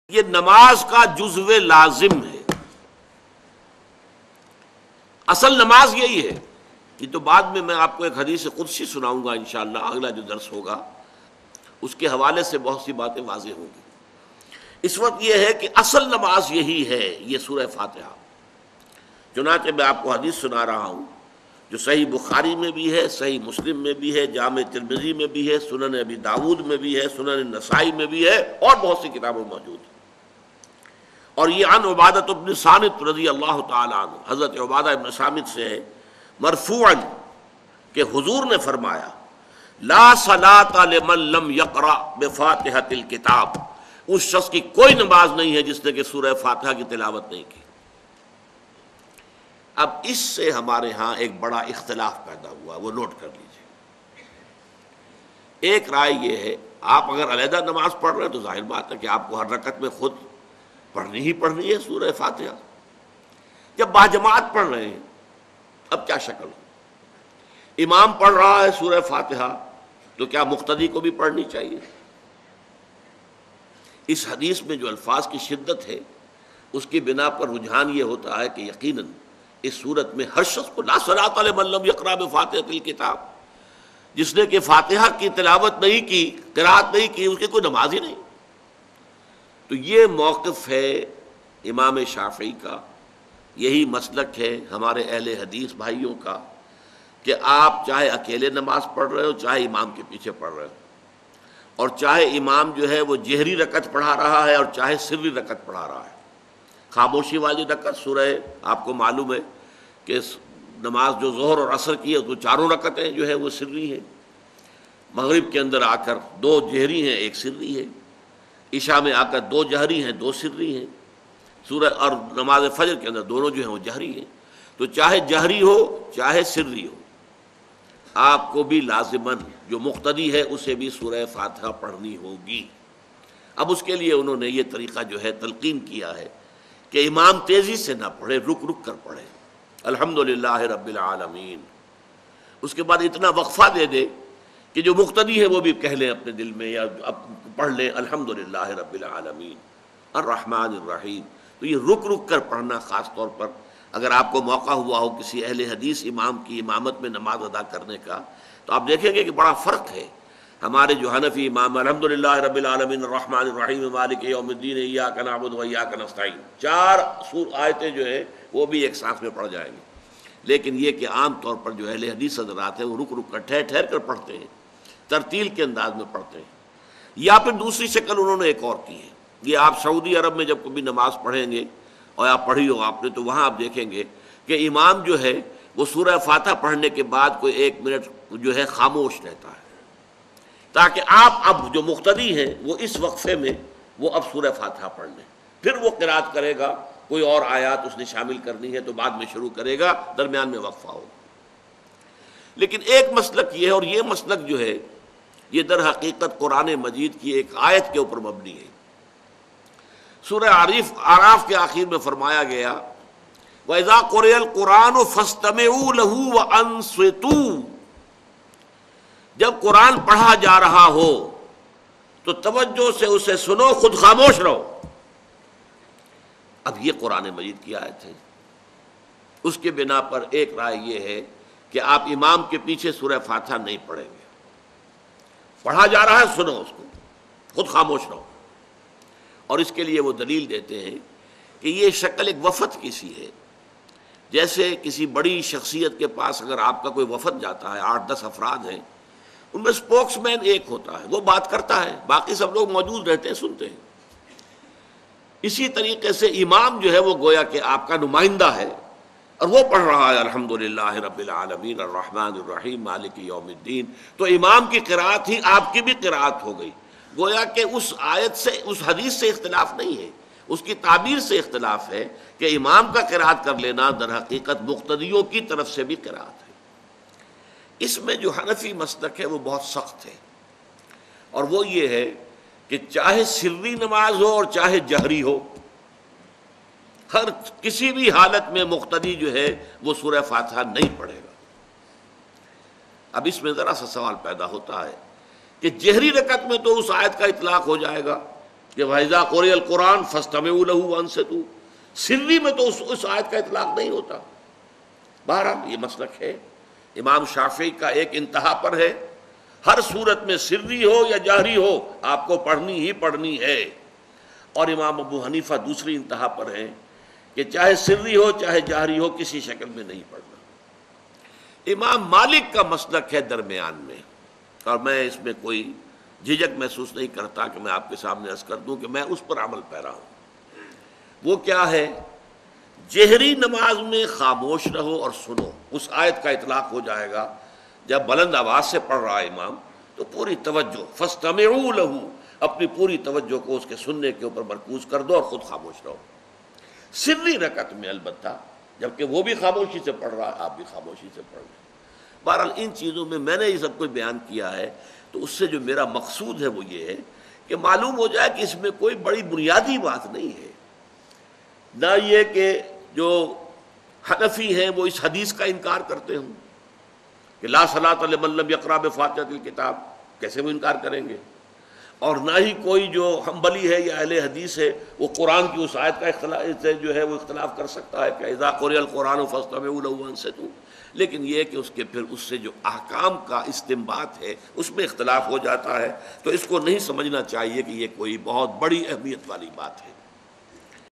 یہ نماز کا جزو لازم ہے. اصل نماز یہی ہے. یہ تو بعد میں آپ کو ایک حدیث قدسی سناؤں گا انشاءاللہ، اگلا جو درس ہوگا اس کے حوالے سے بہت سی باتیں واضح ہوں گی. اس وقت یہ ہے کہ اصل نماز یہی ہے، یہ سورہ فاتحہ. چنانچہ میں آپ کو حدیث سنا رہا ہوں جو صحیح بخاری میں بھی ہے، صحیح مسلم میں بھی ہے، جامع ترمذی میں بھی ہے، سنن ابی داود میں بھی ہے، سنن نسائی میں بھی ہے، اور بہت سی کتابوں میں موجود ہے. اور یہ عن عبادۃ بن صامت رضی اللہ تعالی عنہ، حضرت عبادہ بن صامت سے ہے مرفوعا کہ حضور نے فرمایا لا صلاۃ لمن لم یقرأ بفاتحۃ الکتاب، اس شخص کی کوئی نماز نہیں ہے جس نے کہ سورہ فاتحہ کی تلاوت نہیں کی. اب اس سے ہمارے ہاں ایک بڑا اختلاف پیدا ہوا، وہ نوٹ کر لیجیے. ایک رائے یہ ہے آپ اگر علیحدہ نماز پڑھ رہے ہیں تو ظاہر بات ہے کہ آپ کو ہر رکعت میں خود پڑھنی ہی پڑھنی ہے سورہ فاتحہ. جب باجماعت پڑھ رہے ہیں اب کیا شکل ہو؟ امام پڑھ رہا ہے سورہ فاتحہ تو کیا مقتدی کو بھی پڑھنی چاہیے؟ اس حدیث میں جو الفاظ کی شدت ہے اس کی بنا پر رجحان یہ ہوتا ہے کہ یقیناً اس صورت میں ہر شخص کو لا صلاۃ لمن لم یقرأ بفاتحۃ الکتاب، جس نے کہ فاتحہ کی تلاوت نہیں کی، قرات نہیں کی، اس کی کوئی نماز ہی نہیں. تو یہ موقف ہے امام شافعی کا، یہی مسلک ہے ہمارے اہل حدیث بھائیوں کا کہ آپ چاہے اکیلے نماز پڑھ رہے ہو، چاہے امام کے پیچھے پڑھ رہے ہو، اور چاہے امام جو ہے وہ جہری رکعت پڑھا رہا ہے اور چاہے سری رکعت پڑھا رہا ہے. خاموشی والی رکعت سورہ آپ کو معلوم ہے کہ نماز جو ظہر اور عصر کی ہے تو چاروں رکعتیں جو ہے وہ سری ہیں. مغرب کے اندر آ کر دو جہری ہیں ایک سری ہے، عشاء میں آ کر دو جہری ہیں دو سری ہیں، سورہ اور نماز فجر کے اندر دونوں جو ہیں وہ جہری ہیں. تو چاہے جہری ہو چاہے سری ہو آپ کو بھی لازماً جو مقتدی ہے اسے بھی سورہ فاتحہ پڑھنی ہوگی. اب اس کے لیے انہوں نے یہ طریقہ جو ہے تلقین کیا ہے کہ امام تیزی سے نہ پڑھے، رک رک کر پڑھے الحمدللہ رب العالمین. اس کے بعد اتنا وقفہ دے دے کہ جو مقتدی ہے وہ بھی کہہ لیں اپنے دل میں یا پڑھ لیں الحمدللہ رب العالمین الرحمن الرحیم. تو یہ رک رک کر پڑھنا، خاص طور پر اگر آپ کو موقع ہوا ہو کسی اہل حدیث امام کی امامت میں نماز ادا کرنے کا، تو آپ دیکھیں گے کہ بڑا فرق ہے. ہمارے جو حنفی امام الحمدللہ رب العالمین الرحمن الرحیم مالک یوم الدین ایاک نعبد و ایاک نستعین، چار آیتیں جو ہیں وہ بھی ایک ساتھ میں پڑھ جائیں گے. لیکن یہ کہ عام طور پر جو اہل حدیث حضرات ہیں وہ رک رک کر ٹھہر ٹھہر کر پڑھتے ہیں، ترتیل کے انداز میں پڑھتے ہیں. یا پھر دوسری شکل انہوں نے ایک اور کی ہے. یہ آپ سعودی عرب میں جب کبھی نماز پڑھیں گے اور آپ پڑھی ہو آپ نے، تو وہاں آپ دیکھیں گے کہ امام جو ہے وہ سورہ فاتحہ پڑھنے کے بعد کوئی 1 منٹ جو ہے خاموش رہتا ہے تاکہ آپ اب جو مقتدی ہیں وہ اس وقفے میں وہ اب سورہ فاتحہ پڑھ لیں. پھر وہ قرات کرے گا، کوئی اور آیات اس نے شامل کرنی ہے تو بعد میں شروع کرے گا، درمیان میں وقفہ ہوگا. لیکن ایک مسلک یہ ہے، اور یہ مسلک جو ہے یہ در حقیقت قرآن مجید کی ایک آیت کے اوپر مبنی ہے. سورہ اعراف کے آخر میں فرمایا گیا وَإِذَا قُرِئَ الْقُرْآنُ فَاسْتَمِعُوا لَهُ وَأَنصِتُوا، جب قرآن پڑھا جا رہا ہو تو توجہ سے اسے سنو، خود خاموش رہو. اب یہ قرآن مجید کی آیت ہے. اس کے بنا پر ایک رائے یہ ہے کہ آپ امام کے پیچھے سورہ فاتحہ نہیں پڑھیں گے. پڑھا جا رہا ہے سنو اس کو، خود خاموش رہو. اور اس کے لیے وہ دلیل دیتے ہیں کہ یہ شکل ایک وفد کی سی ہے. جیسے کسی بڑی شخصیت کے پاس اگر آپ کا کوئی وفد جاتا ہے، 8-10 افراد ہیں، ان میں سپوکس مین ایک ہوتا ہے، وہ بات کرتا ہے، باقی سب لوگ موجود رہتے ہیں، سنتے ہیں. اسی طریقے سے امام جو ہے وہ گویا کہ آپ کا نمائندہ ہے اور وہ پڑھ رہا ہے الحمدللہ رب العالمین الرحمن الرحیم مالک یوم الدین. تو امام کی قرات ہی آپ کی بھی قرات ہو گئی. گویا کہ اس آیت سے، اس حدیث سے اختلاف نہیں ہے، اس کی تعبیر سے اختلاف ہے کہ امام کا قرات کر لینا در حقیقت مقتدیوں کی طرف سے بھی قرات ہے. اس میں جو حنفی مسلک ہے وہ بہت سخت ہے، اور وہ یہ ہے کہ چاہے سری نماز ہو اور چاہے جہری ہو، ہر کسی بھی حالت میں مقتدی جو ہے وہ سورہ فاتحہ نہیں پڑھے گا. اب اس میں ذرا سا سوال پیدا ہوتا ہے کہ جہری رکعت میں تو اس آیت کا اطلاق ہو جائے گا کہ وَإِذَا قُرِئَ الْقُرْآنُ فَاسْتَمِعُوا لَهُ وَأَنصِتُوا، سری میں تو اس آیت کا اطلاق نہیں ہوتا۔ بہرحال یہ مسلک ہے امام شافعی کا، ایک انتہا پر ہے، ہر صورت میں سری ہو یا جہری ہو آپ کو پڑھنی ہی پڑھنی ہے، اور امام ابو حنیفہ دوسری انتہا پر ہیں کہ چاہے سری ہو چاہے جہری ہو کسی شکل میں نہیں پڑھنا۔ امام مالک کا مسلک ہے درمیان میں، اور میں اس میں کوئی جھجک محسوس نہیں کرتا کہ میں آپ کے سامنے عرض کر دوں کہ میں اس پر عمل پیرا ہوں۔ وہ کیا ہے؟ جہری نماز میں خاموش رہو اور سنو، اس آیت کا اطلاق ہو جائے گا جب بلند آواز سے پڑھ رہا ہے امام تو پوری توجہ، فاستمعوا لہ، اپنی پوری توجہ کو اس کے سننے کے اوپر مرکوز کر دو اور خود خاموش رہو۔ سری رکعت میں البتہ جبکہ وہ بھی خاموشی سے پڑھ رہا ہے آپ بھی خاموشی سے پڑھ رہے ہیں۔ بہرحال ان چیزوں میں نے یہ سب کچھ بیان کیا ہے، تو اس سے جو میرا مقصود ہے وہ یہ ہے کہ معلوم ہو جائے کہ اس میں کوئی بڑی بنیادی بات نہیں ہے، نہ یہ کہ جو حنفی ہیں وہ اس حدیث کا انکار کرتے ہوں کہ لا صلاۃ لمن لم یقرأ بفاتحۃ الکتاب، کیسے وہ انکار کریں گے؟ اور نہ ہی کوئی جو حنبلی ہے یا اہل حدیث ہے وہ قرآن کی اس آیت کا اختلاف سے جو ہے وہ اختلاف کر سکتا ہے کہ اذا قرئ القرآن فاستمعوا له وانصتوا، لیکن یہ کہ اس کے پھر اس سے جو احکام کا استنباط ہے اس میں اختلاف ہو جاتا ہے، تو اس کو نہیں سمجھنا چاہیے کہ یہ کوئی بہت بڑی اہمیت والی بات ہے۔